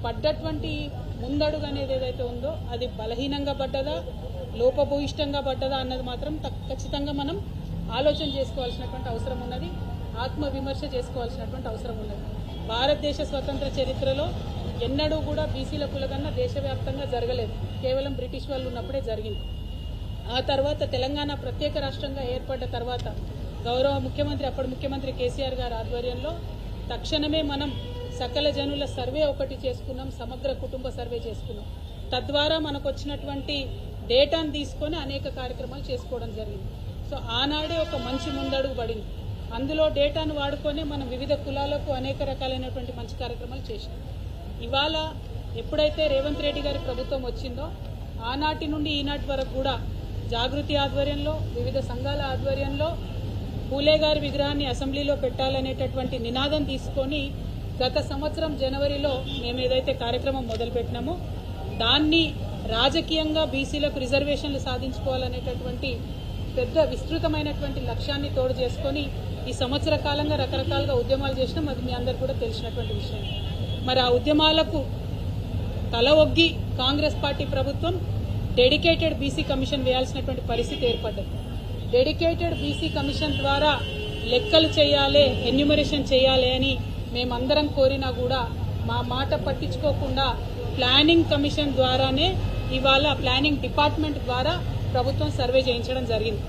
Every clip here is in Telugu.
పడ్డటువంటి ముందడుగు అనేది ఏదైతే ఉందో అది బలహీనంగా పడ్డదా లోపభూయిష్టంగా పడ్డదా అన్నది మాత్రం ఖచ్చితంగా మనం ఆలోచన చేసుకోవాల్సినటువంటి అవసరం ఉన్నది, ఆత్మవిమర్శ చేసుకోవాల్సినటువంటి అవసరం ఉన్నది. భారతదేశ స్వతంత్ర చరిత్రలో ఎన్నడూ కూడా బీసీల కులగన్న దేశవ్యాప్తంగా జరగలేదు, కేవలం బ్రిటిష్ వాళ్ళు ఉన్నప్పుడే జరిగింది. ఆ తర్వాత తెలంగాణ ప్రత్యేక రాష్ట్రంగా ఏర్పడ్డ తర్వాత గౌరవ ముఖ్యమంత్రి అప్పటి ముఖ్యమంత్రి కేసీఆర్ గారి ఆధ్వర్యంలో తక్షణమే మనం సకల జనుల సర్వే ఒకటి చేసుకున్నాం, సమగ్ర కుటుంబ సర్వే చేసుకున్నాం. తద్వారా మనకు వచ్చినటువంటి డేటాను తీసుకొని అనేక కార్యక్రమాలు చేసుకోవడం జరిగింది. సో ఆనాడే ఒక మంచి ముందడుగు పడింది. అందులో డేటాను వాడుకొని మనం వివిధ కులాలకు అనేక రకాలైనటువంటి మంచి కార్యక్రమాలు చేసినాం. ఇవాళ ఎప్పుడైతే రేవంత్ రెడ్డి గారి ప్రభుత్వం వచ్చిందో ఆనాటి నుండి ఈనాటి వరకు కూడా జాగృతి ఆధ్వర్యంలో వివిధ సంఘాల ఆధ్వర్యంలో పూలే గారి విగ్రహాన్ని అసెంబ్లీలో పెట్టాలనేటటువంటి నినాదం తీసుకొని గత సంవత్సరం జనవరిలో మేము ఏదైతే కార్యక్రమం మొదలుపెట్టినామో దాన్ని రాజకీయంగా బీసీలకు రిజర్వేషన్లు సాధించుకోవాలనేటటువంటి పెద్ద విస్తృతమైనటువంటి లక్ష్యాన్ని తోడు చేసుకొని ఈ సంవత్సర కాలంగా రకరకాలుగా ఉద్యమాలు చేసినాం. అది మీ అందరికీ కూడా తెలిసినటువంటి విషయం. మరి ఆ ఉద్యమాలకు తల ఒగ్గి కాంగ్రెస్ పార్టీ ప్రభుత్వం డెడికేటెడ్ బీసీ కమిషన్ వేయాల్సినటువంటి పరిస్థితి ఏర్పడ్డది. డెడికేటెడ్ బీసీ కమిషన్ ద్వారా లెక్కలు చేయాలి, ఎన్యూమరేషన్ చేయాలి అని మేమందరం కోరినా కూడా మా మాట పట్టించుకోకుండా ప్లానింగ్ కమిషన్ ద్వారానే ఇవాళ ప్లానింగ్ డిపార్ట్మెంట్ ద్వారా ప్రభుత్వం సర్వే చేయించడం జరిగింది.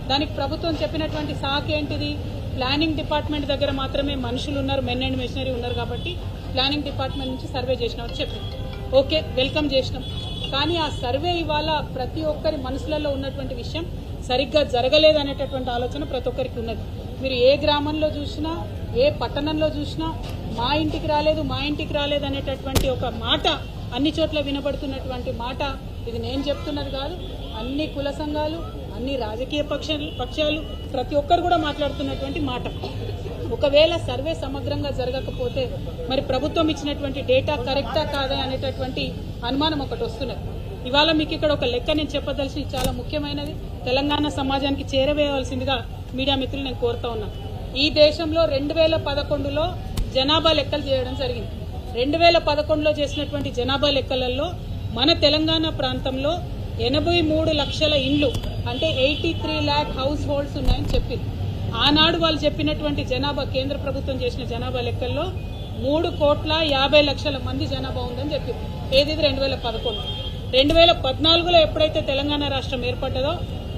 దానికి ప్రభుత్వం చెప్పినటువంటి సాకు ఏంటిది? ప్లానింగ్ డిపార్ట్మెంట్ దగ్గర మాత్రమే మనుషులు ఉన్నారు, మెన్ అండ్ మెషినరీ ఉన్నారు కాబట్టి ప్లానింగ్ డిపార్ట్మెంట్ నుంచి సర్వే చేసినామని చెప్పింది. ఓకే, వెల్కమ్ చేసినాం. కానీ ఆ సర్వే ఇవాళ ప్రతి ఒక్కరి మనసులలో ఉన్నటువంటి విషయం సరిగ్గా జరగలేదనేటటువంటి ఆలోచన ప్రతి ఒక్కరికి ఉన్నది. మీరు ఏ గ్రామంలో చూసినా ఏ పట్టణంలో చూసినా మా ఇంటికి రాలేదు అనేటటువంటి ఒక మాట అన్ని చోట్ల వినబడుతున్నటువంటి మాట. ఇది నేను చెప్తున్నది కాదు, అన్ని కుల సంఘాలు అన్ని రాజకీయ పక్షాలు ప్రతి ఒక్కరు కూడా మాట్లాడుతున్నటువంటి మాట. ఒకవేళ సర్వే సమగ్రంగా జరగకపోతే మరి ప్రభుత్వం ఇచ్చినటువంటి డేటా కరెక్టా కాదా అనేటటువంటి అనుమానం ఒకటి వస్తున్నది. ఇవాళ మీకు ఇక్కడ ఒక లెక్క నేను చెప్పదలసి చాలా ముఖ్యమైనది, తెలంగాణ సమాజానికి చేరవేయవలసిందిగా మీడియా మిత్రులు నేను కోరుతా ఉన్నాను. ఈ దేశంలో 2011లో జనాభా లెక్కలు చేయడం జరిగింది. 2011లో చేసినటువంటి జనాభా లెక్కలలో మన తెలంగాణ ప్రాంతంలో 83 లక్షల ఇండ్లు అంటే 83 lakh హౌస్ హోల్డ్స్ ఉన్నాయని చెప్పింది. ఆనాడు వాళ్ళు చెప్పినటువంటి జనాభా కేంద్ర ప్రభుత్వం చేసిన జనాభా లెక్కల్లో 3,50,00,000 మంది జనాభా ఉందని చెప్పింది. ఏది 2011. 2014లో ఎప్పుడైతే తెలంగాణ రాష్ట్రం ఏర్పడ్డదో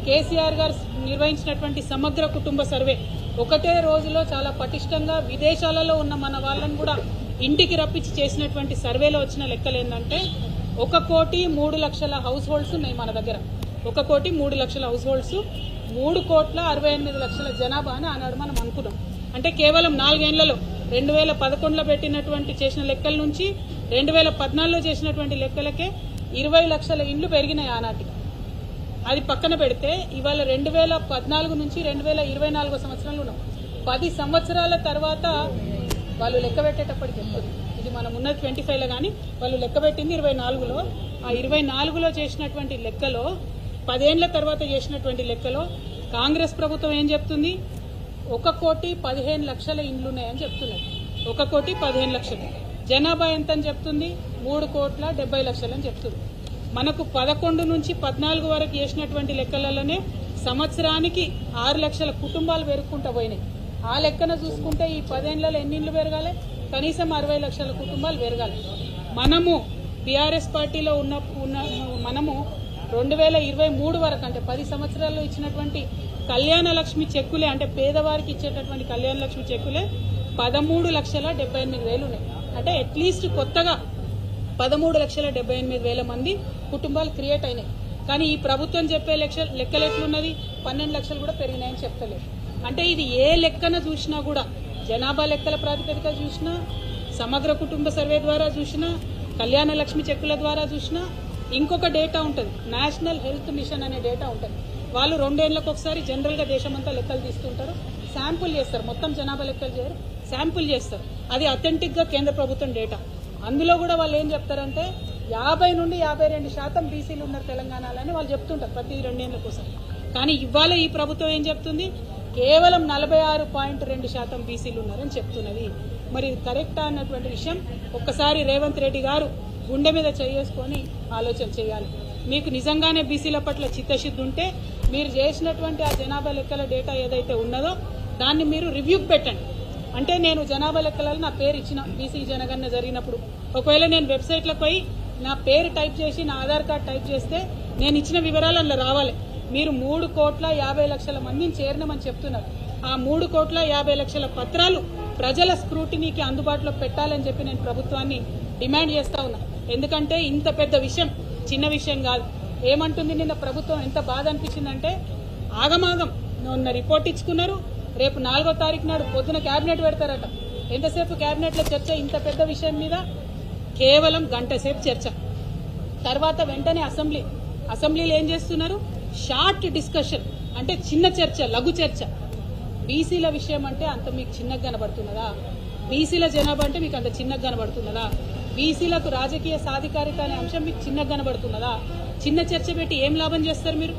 కేసీఆర్ గారు నిర్వహించినటువంటి సమగ్ర కుటుంబ సర్వే ఒకటే రోజులో చాలా పటిష్టంగా విదేశాలలో ఉన్న మన వాళ్ళని కూడా ఇంటికి రప్పించి చేసినటువంటి సర్వేలో వచ్చిన లెక్కలు ఏంటంటే 1,03,00,000 హౌస్ హోల్డ్స్ ఉన్నాయి మన దగ్గర. 1,03,00,000 హౌస్ హోల్డ్స్, 3,68,00,000 జనాభా అని ఆనాడు మనం అనుకున్నాం. అంటే కేవలం 4 ఏళ్లలో 2011లో పెట్టినటువంటి చేసిన లెక్కల నుంచి 2014లో చేసినటువంటి లెక్కలకే 20 లక్షల ఇండ్లు పెరిగినాయి ఆనాటికి. అది పక్కన పెడితే ఇవాళ 2014 నుంచి 2024 సంవత్సరంలో ఉన్నాం. 10 సంవత్సరాల తర్వాత వాళ్ళు లెక్క పెట్టేటప్పటికి ఎక్కువ, ఇది మనం ఉన్నది 25లో కానీ వాళ్ళు లెక్క పెట్టింది 24లో. ఆ 24లో చేసినటువంటి లెక్కలో 10 ఏళ్ల తర్వాత చేసినటువంటి లెక్కలో కాంగ్రెస్ ప్రభుత్వం ఏం చెప్తుంది? 1,15,00,000 ఇండ్లు ఉన్నాయని చెప్తున్నారు. 1,15,00,000. జనాభా ఎంత అని చెప్తుంది? 3,70,00,000 అని చెప్తుంది. మనకు 11 నుంచి 14 వరకు చేసినటువంటి లెక్కలలోనే సంవత్సరానికి 6 లక్షల కుటుంబాలు పెరుగుకుంటూ పోయినాయి. ఆ లెక్కన చూసుకుంటే ఈ 10 ఏళ్లలో ఎన్ని ఇండ్లు పెరగాలి? కనీసం 60 లక్షల కుటుంబాలు పెరగాలి. మనము బీఆర్ఎస్ పార్టీలో మనము 2023 వరకు అంటే 10 సంవత్సరాల్లో ఇచ్చినటువంటి కళ్యాణ లక్ష్మి చెక్కులే అంటే పేదవారికి ఇచ్చేటటువంటి కళ్యాణ లక్ష్మి చెక్కులే 13,78,000 ఉన్నాయి. అంటే అట్లీస్ట్ కొత్తగా 13,78,000 మంది కుటుంబాలు క్రియేట్ అయినాయి. కానీ ఈ ప్రభుత్వం చెప్పే లెక్కలు ఎట్లున్నది? 12 లక్షలు కూడా పెరిగినాయని చెప్తలేదు. అంటే ఇది ఏ లెక్కన చూసినా కూడా, జనాభా లెక్కల ప్రాతిపదిక చూసినా, సమగ్ర కుటుంబ సర్వే ద్వారా చూసినా, కళ్యాణ లక్ష్మి చెక్కుల ద్వారా చూసినా, ఇంకొక డేటా ఉంటుంది, నేషనల్ హెల్త్ మిషన్ అనే డేటా ఉంటుంది. వాళ్ళు 2 ఏళ్లకు ఒకసారి జనరల్గా దేశమంతా లెక్కలు తీస్తుంటారు, శాంపుల్ చేస్తారు, మొత్తం జనాభా లెక్కలు చేయరు, శాంపుల్ చేస్తారు. అది అథెంటిక్గా కేంద్ర ప్రభుత్వం డేటా. అందులో కూడా వాళ్ళు ఏం చెప్తారంటే 50 నుండి 52% బీసీలు ఉన్నారు తెలంగాణలో అని వాళ్ళు చెప్తుంటారు ప్రతి 2 ఏళ్ల కోసం. కానీ ఇవాళ ఈ ప్రభుత్వం ఏం చెప్తుంది? కేవలం 46.2% బీసీలు ఉన్నారని చెప్తున్నది. మరి కరెక్టా అన్నటువంటి విషయం ఒక్కసారి రేవంత్ రెడ్డి గారు గుండె మీద చేసుకొని ఆలోచన చేయాలి. మీకు నిజంగానే బీసీల పట్ల చిత్తశుద్ధి ఉంటే మీరు చేసినటువంటి ఆ జనాభా లెక్కల డేటా ఏదైతే ఉన్నదో దాన్ని మీరు రివ్యూకి పెట్టండి. అంటే నేను జనాభా లెక్కలలో నా పేరు ఇచ్చిన బీసీ జనగణన జరిగినప్పుడు ఒకవేళ నేను వెబ్సైట్లకు పోయి నా పేరు టైప్ చేసి నా ఆధార్ కార్డు టైప్ చేస్తే నేను ఇచ్చిన వివరాలు అందులో రావాలి. మీరు 3,50,00,000 మందిని చేరినామని చెప్తున్నారు. ఆ 3,50,00,000 పత్రాలు ప్రజల స్క్రూటినీకి అందుబాటులో పెట్టాలని చెప్పి నేను ప్రభుత్వాన్ని డిమాండ్ చేస్తా ఉన్నా. ఎందుకంటే ఇంత పెద్ద విషయం చిన్న విషయం కాదు. ఏమంటుంది నిన్న ప్రభుత్వం ఎంత బాధ అనిపించిందంటే ఆగమాగం నిన్న రిపోర్ట్ ఇచ్చుకున్నారు. రేపు 4వ తారీఖు నాడు పొద్దున కేబినెట్ పెడతారట. ఎంతసేపు కేబినెట్లో చర్చ ఇంత పెద్ద విషయం మీద కేవలం గంట సేపు చర్చ. తర్వాత వెంటనే అసెంబ్లీలో ఏం చేస్తున్నారు? షార్ట్ డిస్కషన్, అంటే చిన్న చర్చ, లఘు చర్చ. బీసీల విషయం అంటే అంత మీకు చిన్నగా కనబడుతున్నదా? బీసీల జనాభా అంటే మీకు అంత చిన్నగా కనబడుతున్నదా? బీసీలకు రాజకీయ సాధికారిత అనే అంశం మీకు చిన్నగా కనబడుతున్నదా? చిన్న చర్చ పెట్టి ఏం లాభం చేస్తారు మీరు?